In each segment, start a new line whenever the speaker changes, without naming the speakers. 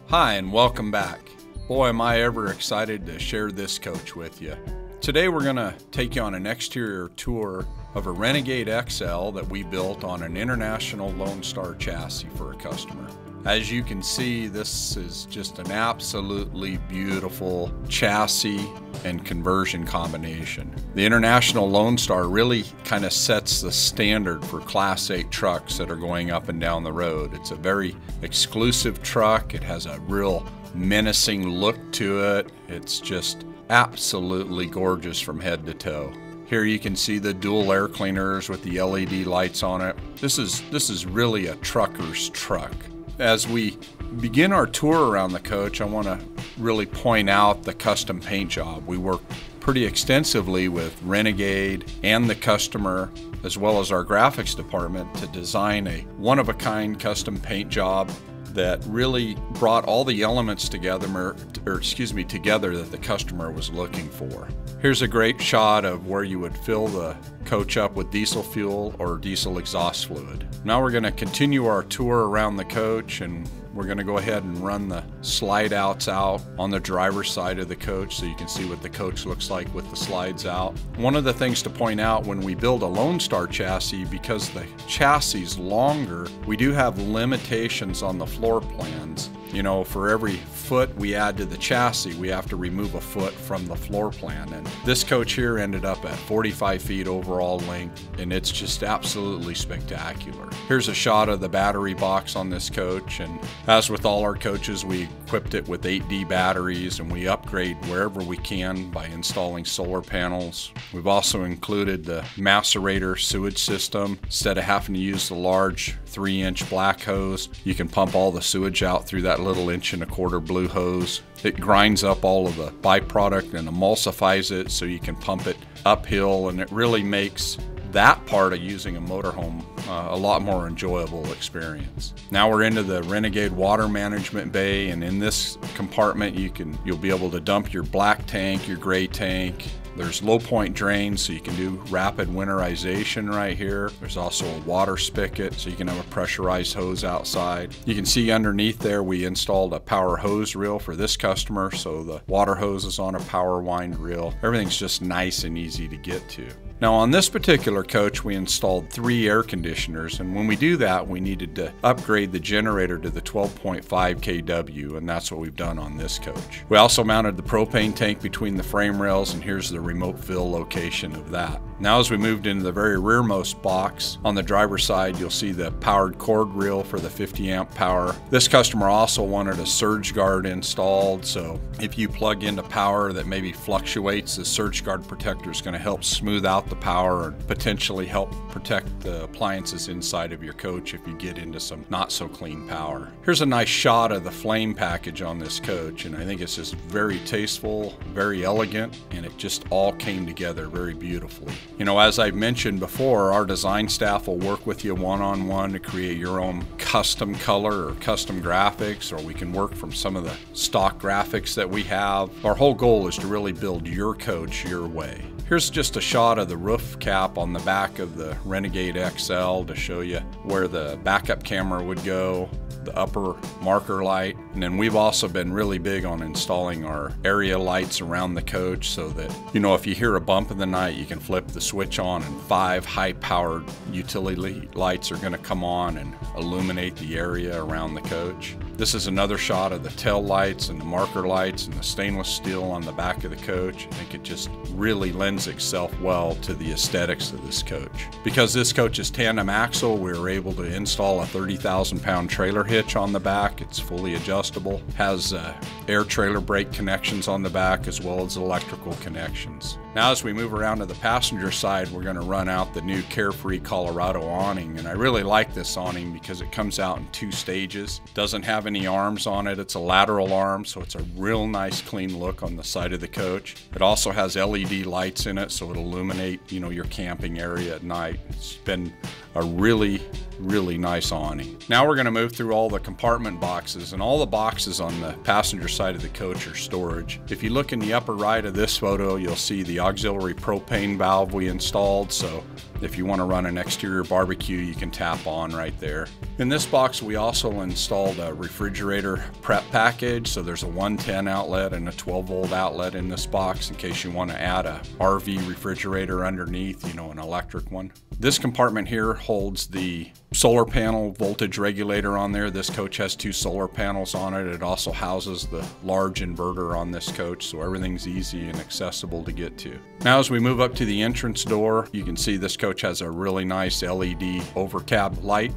Hi and welcome back. Boy, am I ever excited to share this coach with you. Today we're going to take you on an exterior tour of a Renegade XL that we built on an international Lonestar chassis for a customer. As you can see, this is just an absolutely beautiful chassis and conversion combination. The International Lonestar really kind of sets the standard for Class 8 trucks that are going up and down the road. It's a very exclusive truck. It has a real menacing look to it. It's just absolutely gorgeous from head to toe. Here you can see the dual air cleaners with the LED lights on it. This is really a trucker's truck. As we begin our tour around the coach, I want to really point out the custom paint job. We worked pretty extensively with Renegade and the customer, as well as our graphics department, to design a one-of-a-kind custom paint job that really brought all the elements together that the customer was looking for. Here's a great shot of where you would fill the coach up with diesel fuel or diesel exhaust fluid. Now we're going to continue our tour around the coach, and we're going to go ahead and run the slide outs out on the driver's side of the coach so you can see what the coach looks like with the slides out. One of the things to point out when we build a Lonestar chassis, because the chassis is longer, we do have limitations on the floor plans. You know, for every foot we add to the chassis, we have to remove a foot from the floor plan. And this coach here ended up at 45 feet overall length, and it's just absolutely spectacular. Here's a shot of the battery box on this coach, and as with all our coaches, we equipped it with 8D batteries, and we upgrade wherever we can by installing solar panels. We've also included the Macerator sewage system. Instead of having to use the large 3-inch black hose, you can pump all the sewage out through that little 1.25-inch blue hose. It grinds up all of the byproduct and emulsifies it so you can pump it uphill, and it really makes that part of using a motorhome a lot more enjoyable experience. Now we're into the Renegade water management bay, and in this compartment you'll be able to dump your black tank, your gray tank. There's low point drains so you can do rapid winterization right here. There's also a water spigot so you can have a pressurized hose outside. You can see underneath there we installed a power hose reel for this customer, so the water hose is on a power wind reel. Everything's just nice and easy to get to. Now on this particular coach we installed 3 air conditioners, and when we do that we needed to upgrade the generator to the 12.5 kW, and that's what we've done on this coach. We also mounted the propane tank between the frame rails, and here's the remote fill location of that. Now as we moved into the very rearmost box on the driver's side, you'll see the powered cord reel for the 50 amp power. This customer also wanted a surge guard installed, so if you plug into power that maybe fluctuates, the surge guard protector is going to help smooth out the power and potentially help protect the appliances inside of your coach if you get into some not so clean power. Here's a nice shot of the flame package on this coach, and I think it's just very tasteful, very elegant, and it just all came together very beautifully. You know, as I've mentioned before, our design staff will work with you one-on-one to create your own custom color or custom graphics, or we can work from some of the stock graphics that we have. Our whole goal is to really build your coach your way. Here's just a shot of the roof cap on the back of the Renegade XL to show you where the backup camera would go, the upper marker light, and then we've also been really big on installing our area lights around the coach so that, you know, if you hear a bump in the night, you can flip the switch on and 5 high-powered utility lights are going to come on and illuminate the area around the coach. This is another shot of the tail lights and the marker lights and the stainless steel on the back of the coach. I think it just really lends itself well to the aesthetics of this coach. Because this coach is tandem axle, we were able to install a 30,000-pound trailer hitch on the back. It's fully adjustable, has air trailer brake connections on the back as well as electrical connections. Now as we move around to the passenger side, we're going to run out the new Carefree Colorado awning, and I really like this awning because it comes out in 2 stages. Doesn't have any arms on it. It's a lateral arm, so it's a real nice clean look on the side of the coach. It also has LED lights in it, so it'll illuminate, you know, your camping area at night. It's been a really nice awning. Now we're going to move through all the compartment boxes, and all the boxes on the passenger side of the coach are storage. If you look in the upper right of this photo, you'll see the the auxiliary propane valve we installed, so if you want to run an exterior barbecue, you can tap on right there. In this box, we also installed a refrigerator prep package. So there's a 110 outlet and a 12-volt outlet in this box in case you want to add a RV refrigerator underneath, you know, an electric one. This compartment here holds the solar panel voltage regulator on there. This coach has 2 solar panels on it. It also houses the large inverter on this coach, so everything's easy and accessible to get to. Now as we move up to the entrance door, you can see this coach has a really nice LED overcab light.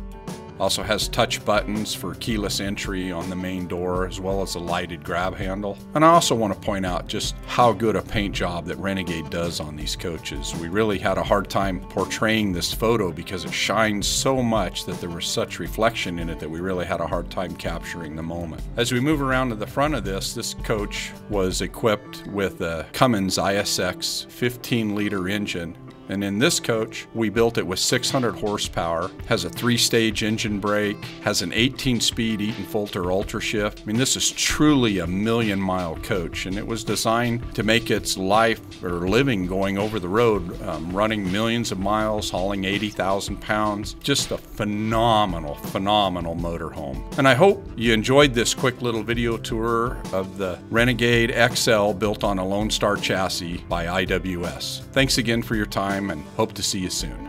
Also has touch buttons for keyless entry on the main door, as well as a lighted grab handle. And I also want to point out just how good a paint job that Renegade does on these coaches. We really had a hard time portraying this photo because it shines so much that there was such reflection in it that we really had a hard time capturing the moment. As we move around to the front of this coach was equipped with a Cummins ISX 15-liter engine. And in this coach, we built it with 600 horsepower, has a 3-stage engine brake, has an 18-speed Eaton Fulter Ultra Shift. I mean, this is truly a million-mile coach, and it was designed to make its life or living going over the road, running millions of miles, hauling 80,000 pounds. Just a phenomenal, phenomenal motorhome. And I hope you enjoyed this quick little video tour of the Renegade XL built on a Lonestar chassis by IWS. Thanks again for your time, and hope to see you soon.